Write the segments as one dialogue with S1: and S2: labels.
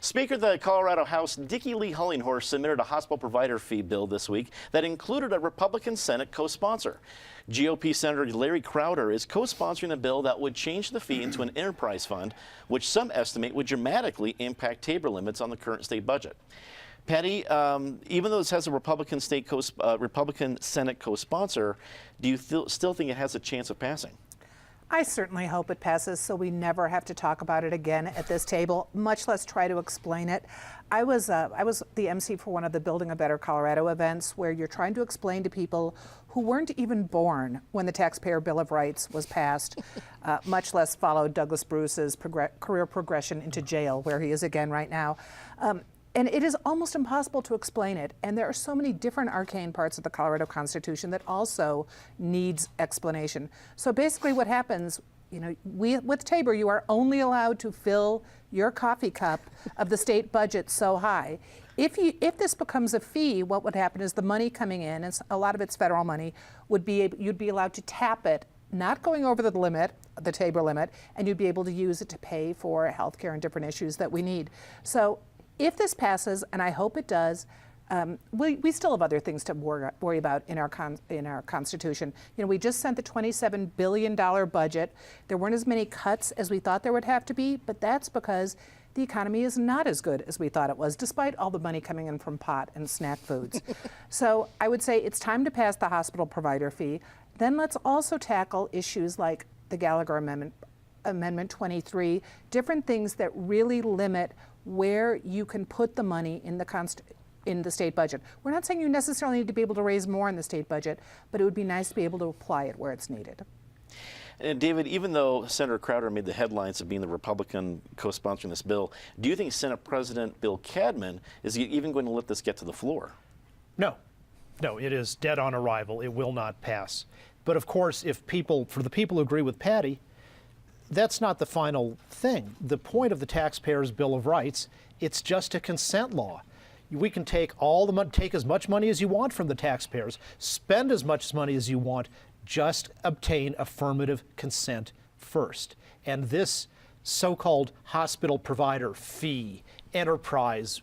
S1: Speaker of the Colorado House, Dickie Lee Hullinghorst, submitted a hospital provider fee bill this week that included a Republican Senate co-sponsor. GOP Senator Larry Crowder is co-sponsoring a bill that would change the fee into an enterprise fund, which some estimate would dramatically impact TABOR limits on the current state budget. Patty, even though this has a Republican Senate co-sponsor, do you still think it has a chance of passing?
S2: I certainly hope it passes so we never have to talk about it again at this table, much less try to explain it. I was the MC for one of the Building a Better Colorado events where you're trying to explain to people who weren't even born when the Taxpayer Bill of Rights was passed, much less followed Douglas Bruce's career progression into jail, where he is again right now. And it is almost impossible to explain it. And there are so many different arcane parts of the Colorado Constitution that also needs explanation. So basically what happens, with TABOR, you are only allowed to fill your coffee cup of the state budget so high. If this becomes a fee, what would happen is the money coming in, and a lot of it's federal money, you'd be allowed to tap it, not going over the limit, the TABOR limit, and you'd be able to use it to pay for health care and different issues that we need. So if this passes, and I hope it does, we still have other things to worry about in our Constitution. We just sent the $27 billion budget. There weren't as many cuts as we thought there would have to be, but that's because the economy is not as good as we thought it was, despite all the money coming in from pot and snack foods. So I would say it's time to pass the hospital provider fee. Then let's also tackle issues like the Gallagher Amendment, Amendment 23, different things that really limit where you can put the money in the state budget. We're not saying you necessarily need to be able to raise more in the state budget, but it would be nice to be able to apply it where it's needed.
S1: And David, even though Senator Crowder made the headlines of being the Republican co-sponsoring this bill, do you think Senate President Bill Cadman is even going to let this get to the floor?
S3: No, it is dead on arrival. It will not pass. But of course, for the people who agree with Patty, that's not the final thing. The point of the Taxpayers' Bill of Rights, it's just a consent law. We can take take as much money as you want from the taxpayers, spend as much money as you want, just obtain affirmative consent first. And this so-called hospital provider fee enterprise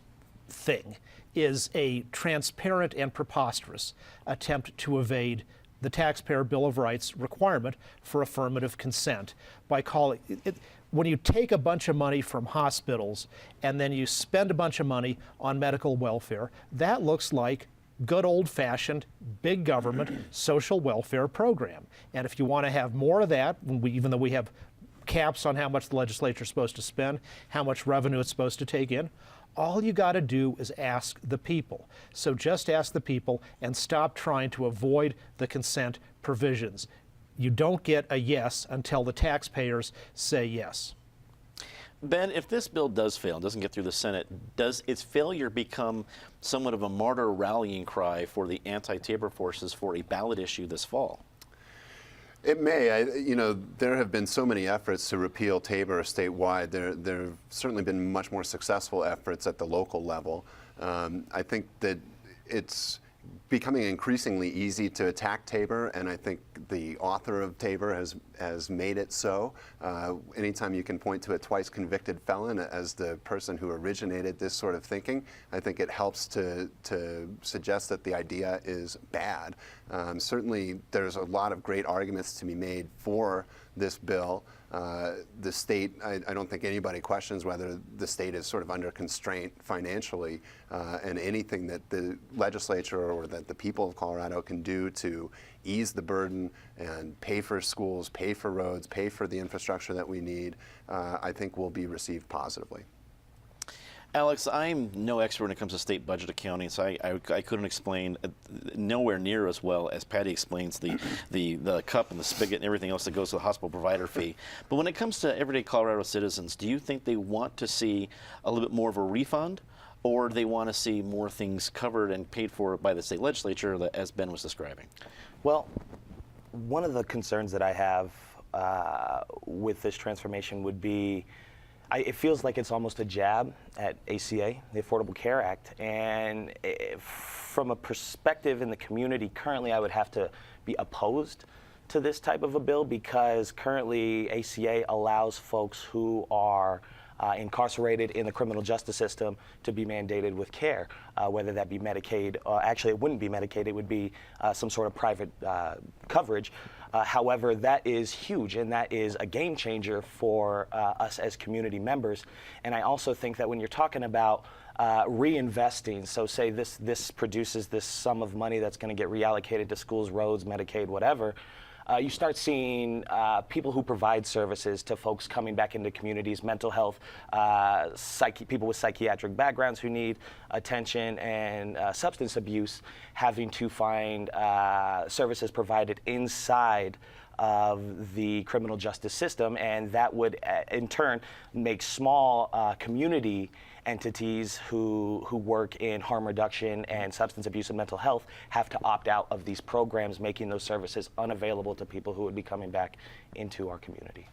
S3: thing is a transparent and preposterous attempt to evade the Taxpayer Bill of Rights requirement for affirmative consent by calling it. When you take a bunch of money from hospitals and then you spend a bunch of money on medical welfare, that looks like good old-fashioned big government social welfare program. And if you want to have more of that, even though we have caps on how much the legislature is supposed to spend, how much revenue it's supposed to take in, all you got to do is ask the people. So just ask the people and stop trying to avoid the consent provisions. You don't get a yes until the taxpayers say yes.
S1: Ben, if this bill does fail and doesn't get through the Senate, does its failure become somewhat of a martyr rallying cry for the anti-TABOR forces for a ballot issue this fall?
S4: It may. There have been so many efforts to repeal TABOR statewide. There have certainly been much more successful efforts at the local level. I think that it's becoming increasingly easy to attack TABOR, and I think the author of TABOR has made it so. Anytime you can point to a twice convicted felon as the person who originated this sort of thinking, I think it helps to suggest that the idea is bad. Certainly there's a lot of great arguments to be made for this bill. The state, I don't think anybody questions whether the state is sort of under constraint financially, and anything that the legislature or that the people of Colorado can do to ease the burden and pay for schools, pay for roads, pay for the infrastructure that we need, I think will be received positively.
S1: Alex, I'm no expert when it comes to state budget accounting, so I couldn't explain nowhere near as well as Patty explains the cup and the spigot and everything else that goes to the hospital provider fee. But when it comes to everyday Colorado citizens, do you think they want to see a little bit more of a refund, or do they want to see more things covered and paid for by the state legislature, as Ben was describing?
S5: Well, one of the concerns that I have with this transformation would be it feels like it's almost a jab at ACA, the Affordable Care Act. And from a perspective in the community, currently I would have to be opposed to this type of a bill because currently ACA allows folks who are incarcerated in the criminal justice system to be mandated with care, whether that be Medicaid, or actually it wouldn't be Medicaid, it would be some sort of private coverage. However, that is huge, and that is a game changer for us as community members. And I also think that when you're talking about reinvesting, so say this produces this sum of money that's going to get reallocated to schools, roads, Medicaid, whatever, you start seeing people who provide services to folks coming back into communities, mental health, people with psychiatric backgrounds who need attention, and substance abuse having to find services provided inside of the criminal justice system, and that would in turn make small community entities who work in harm reduction and substance abuse and mental health have to opt out of these programs, making those services unavailable to people who would be coming back into our community.